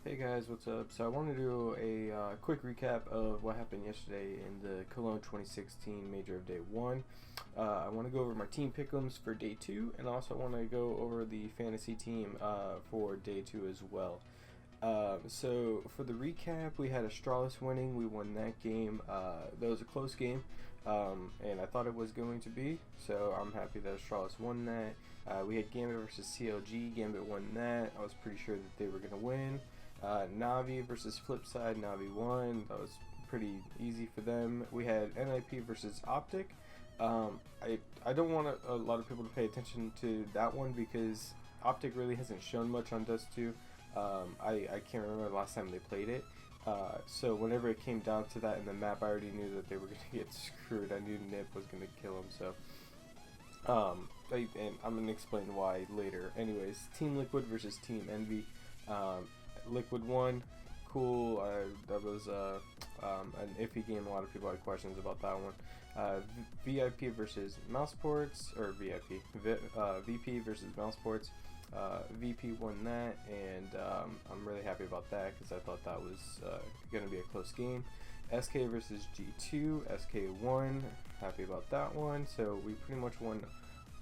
Hey guys, what's up? So I want to do a quick recap of what happened yesterday in the Cologne 2016 Major of Day 1. I want to go over my team Pickems for Day 2, and also want to go over the fantasy team for Day 2 as well. So for the recap, we had Astralis winning. We won that game. That was a close game, and I thought it was going to be, so I'm happy that Astralis won that. We had Gambit versus CLG. Gambit won that. I was pretty sure that they were going to win. Navi versus Flipside. Navi won. That was pretty easy for them. We had NIP versus Optic. I don't want a lot of people to pay attention to that one because Optic really hasn't shown much on Dust 2. I can't remember the last time they played it. So whenever it came down to that in the map, I already knew that they were going to get screwed. I knew Nip was going to kill him. So and I'm going to explain why later. Anyways, Team Liquid versus Team Envy. Liquid won. Cool. That was an iffy game. A lot of people had questions about that one. VIP versus Mouseports, or VP versus Mouseports. VP won that, and I'm really happy about that because I thought that was going to be a close game. SK versus G2. SK won. Happy about that one. So we pretty much won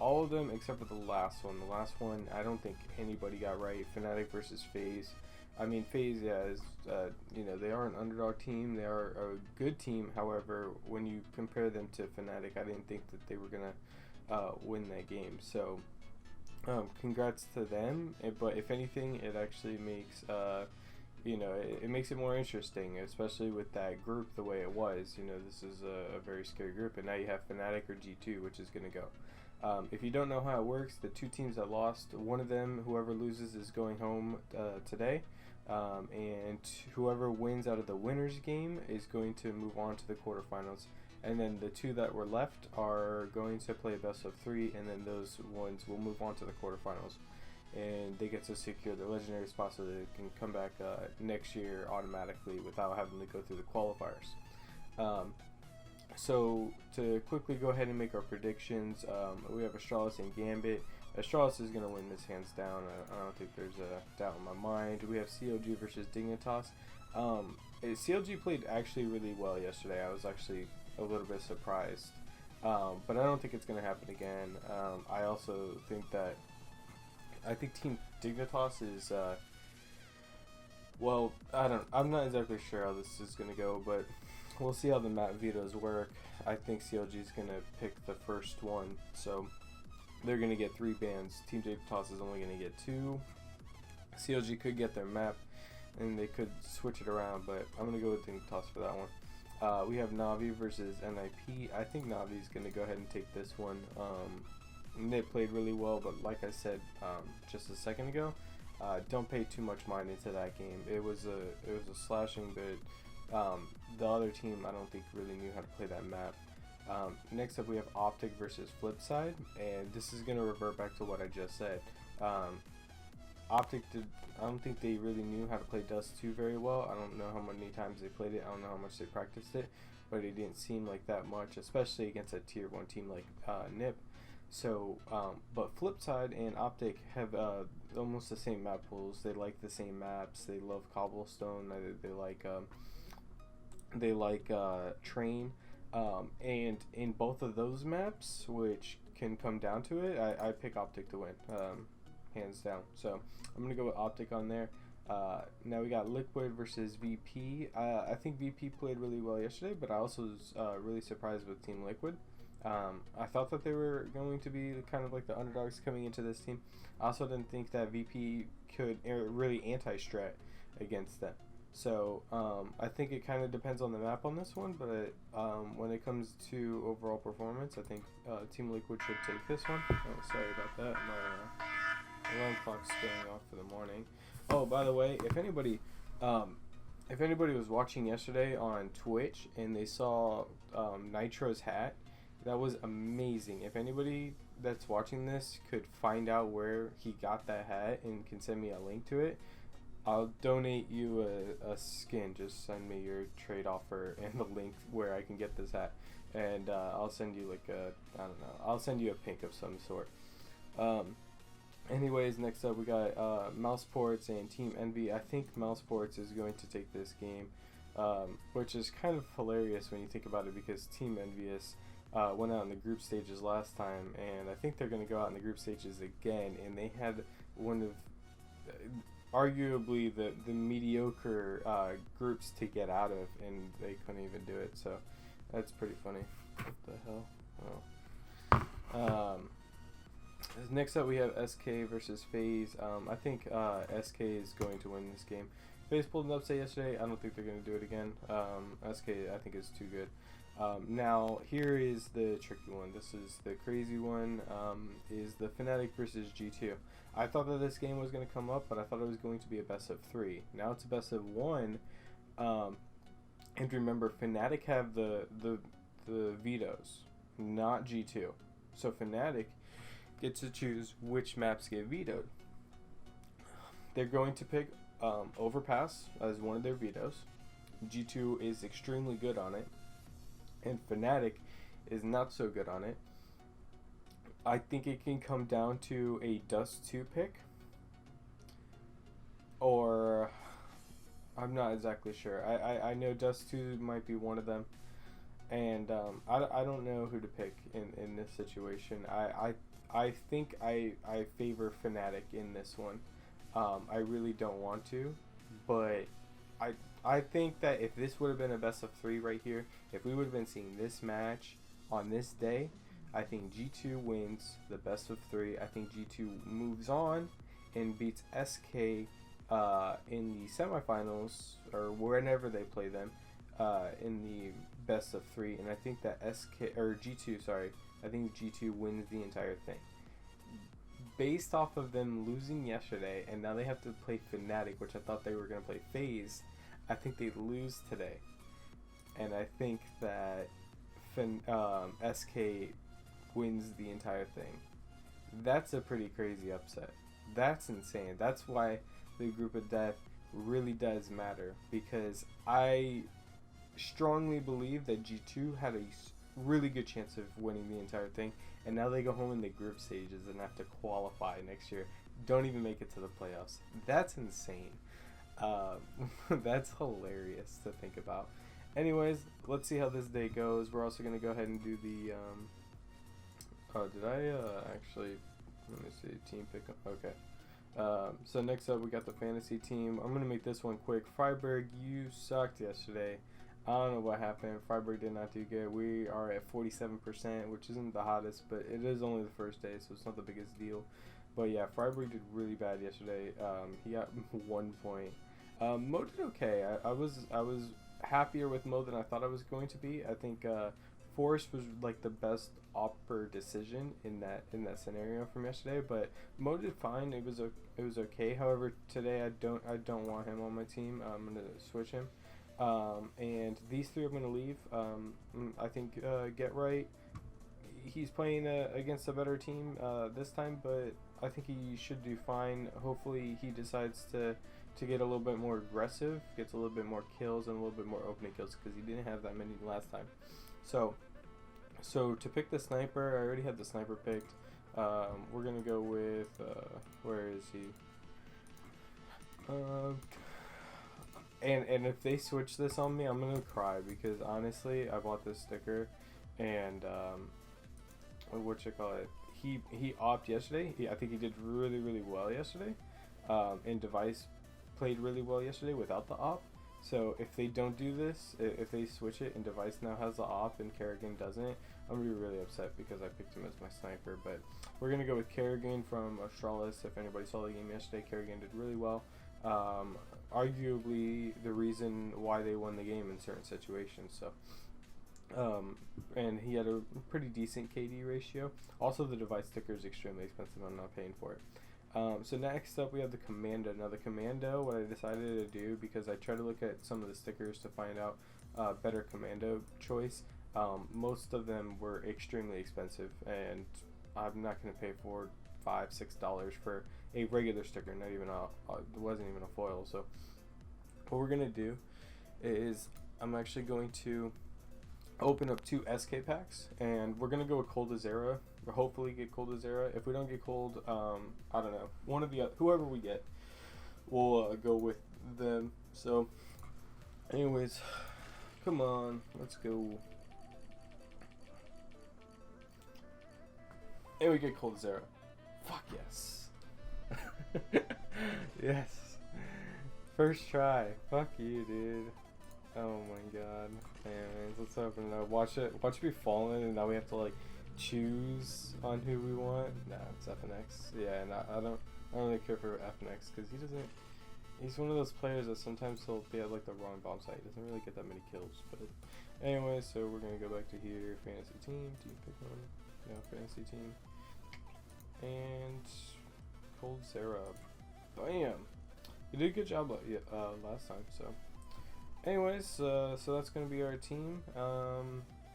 all of them except for the last one. The last one, I don't think anybody got right. Fnatic versus FaZe. I mean, FaZe, yeah, is, they are an underdog team. They are a good team. However, when you compare them to Fnatic, I didn't think that they were going to win that game. So, congrats to them. But if anything, it actually makes, it makes it more interesting, especially with that group the way it was. This is a very scary group. And now you have Fnatic or G2, which is going to go. If you don't know how it works, the two teams that lost, one of them, whoever loses, is going home today. And whoever wins out of the winner's game is going to move on to the quarterfinals. And then the two that were left are going to play best of 3, and then those ones will move on to the quarterfinals. And they get to secure their legendary spot so they can come back next year automatically without having to go through the qualifiers. So to quickly go ahead and make our predictions, we have Astralis and Gambit. Astralis is going to win this hands down. I don't think there's a doubt in my mind. We have CLG versus Dignitas. CLG played actually really well yesterday. I was actually a little bit surprised. But I don't think it's going to happen again. I also think that Team Dignitas is, I'm not exactly sure how this is going to go, but we'll see how the map vetoes work. I think CLG is going to pick the first one, so they're going to get 3 bans. Team Dignitas is only going to get 2. CLG could get their map, and they could switch it around, but I'm going to go with Dignitas for that one. We have Navi versus NIP. I think Navi is going to go ahead and take this one. They played really well, but like I said just a second ago, don't pay too much mind into that game. It was a slashing, but the other team I don't think really knew how to play that map. Next up we have Optic versus Flipside, and this is going to revert back to what I just said. Optic I don't think they really knew how to play Dust 2 very well. I don't know how many times they played it. I don't know how much they practiced it, but it didn't seem like that much, especially against a tier 1 team like NIP. So, but Flipside and Optic have almost the same map pools. They like the same maps. They love Cobblestone. They like Train. And in both of those maps, which can come down to it, I pick Optic to win, hands down. So I'm gonna go with Optic on there. Now we got Liquid versus VP. I think VP played really well yesterday, but I also was really surprised with Team Liquid. I thought that they were going to be kind of like the underdogs coming into this team. I also didn't think that VP could really anti-strat against them. So I think it kind of depends on the map on this one, but when it comes to overall performance, I think Team Liquid should take this one. Oh, sorry about that. My alarm clock's going off for the morning. Oh, by the way, if anybody was watching yesterday on Twitch and they saw Nitro's hat, that was amazing. If anybody that's watching this could find out where he got that hat and can send me a link to it, I'll donate you a skin. Just send me your trade offer and the link where I can get this hat, and I'll send you like I'll send you a pink of some sort. Anyways, next up we got Mouseports and Team Envy. I think Mouseports is going to take this game, which is kind of hilarious when you think about it, because Team Envious went out in the group stages last time, and I think they're going to go out in the group stages again, and they had one of arguably the mediocre groups to get out of, and they couldn't even do it, so that's pretty funny. What the hell? Next up we have SK versus FaZe. I think SK is going to win this game. FaZe pulled an upset yesterday. I don't think they're going to do it again. SK I think is too good. Now here is the tricky one. This is the crazy one. Is the Fnatic versus G2. I thought that this game was going to come up, but I thought it was going to be a best of 3. Now it's a best of 1. And remember, Fnatic have the vetoes, not G2. So Fnatic gets to choose which maps get vetoed. They're going to pick Overpass as one of their vetoes. G2 is extremely good on it, and Fnatic is not so good on it. I think it can come down to a Dust 2 pick, or I'm not exactly sure. I know Dust 2 might be one of them, and I don't know who to pick in this situation. I think I favor Fnatic in this one. I really don't want to, but I think that if this would have been a best of 3 right here, if we would have been seeing this match on this day, I think G2 wins the best of 3. I think G2 moves on and beats SK in the semifinals, or whenever they play them, in the best of 3. And I think that G2, sorry, I think G2 wins the entire thing. Based off of them losing yesterday, and now they have to play Fnatic, which I thought they were going to play FaZe, I think they lose today. And I think that SK wins the entire thing. That's a pretty crazy upset. That's insane. That's why the group of death really does matter, because I strongly believe that G2 had a really good chance of winning the entire thing, and now they go home in the group stages and have to qualify next year. Don't even make it to the playoffs. That's insane. That's hilarious to think about. Anyways, let's see how this day goes. We're also going to go ahead and do the actually, let me see, team pickup. Okay. So next up we got the fantasy team. I'm going to make this one quick. Freiburg, you sucked yesterday. I don't know what happened. Freiburg did not do good. We are at 47%, which isn't the hottest, but it is only the first day, so it's not the biggest deal. But yeah, Freiburg did really bad yesterday. He got 1 point. Mo did okay. I was happier with Mo than I thought I was going to be. I think Force was like the best opper decision in that scenario from yesterday. But Mo did fine. It was okay. However, today I don't want him on my team. I'm gonna switch him. And these 3 I'm going to leave. I think Get Right, he's playing against a better team this time, but I think he should do fine. Hopefully he decides to get a little bit more aggressive, gets a little bit more kills and a little bit more opening kills, because he didn't have that many last time. So to pick the sniper, I already had the sniper picked. We're going to go with, where is he? And if they switch this on me, I'm gonna cry, because honestly, I bought this sticker, and he opted yesterday. I think he did really well yesterday, and Device played really well yesterday without the op. So if they don't do this, if they switch it and Device now has the op and Kerrigan doesn't, I'm gonna be really upset, because I picked him as my sniper. But we're gonna go with Kerrigan from Australis. If anybody saw the game yesterday, Kerrigan did really well. Arguably the reason why they won the game in certain situations. So, and he had a pretty decent KD ratio. Also, the Device sticker is extremely expensive. I'm not paying for it. So next up we have the Commando. Now the Commando, what I decided to do, because I tried to look at some of the stickers to find out better Commando choice. Most of them were extremely expensive, and I'm not going to pay $5-6 for a regular sticker, not even it wasn't even a foil. So what we're gonna do is I'm actually going to open up 2 SK packs, and we're gonna go with Coldazera or hopefully get cold as Zera. If we don't get cold, I don't know. One of the whoever we get, we'll go with them. So, anyways, come on, let's go. And we get cold as Zera. Fuck yes. Yes. First try. Fuck you, dude. Oh my god. Anyways, let's open it up. Watch it be fallen, and now we have to like choose on who we want. Nah, it's FNX. Yeah, and I don't really care for FNX because he's one of those players that sometimes he'll be at like the wrong bomb site. He doesn't really get that many kills. But anyway, so we're gonna go back to here. Fantasy team pick one. No, fantasy team. And cold Zera. Bam. You did a good job last time. So, anyways, so that's gonna be our team.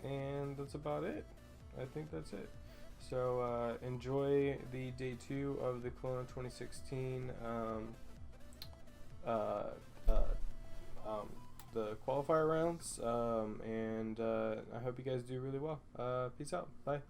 And that's about it. I think that's it. So enjoy the day 2 of the Cologne 2016 the qualifier rounds. And I hope you guys do really well. Peace out. Bye.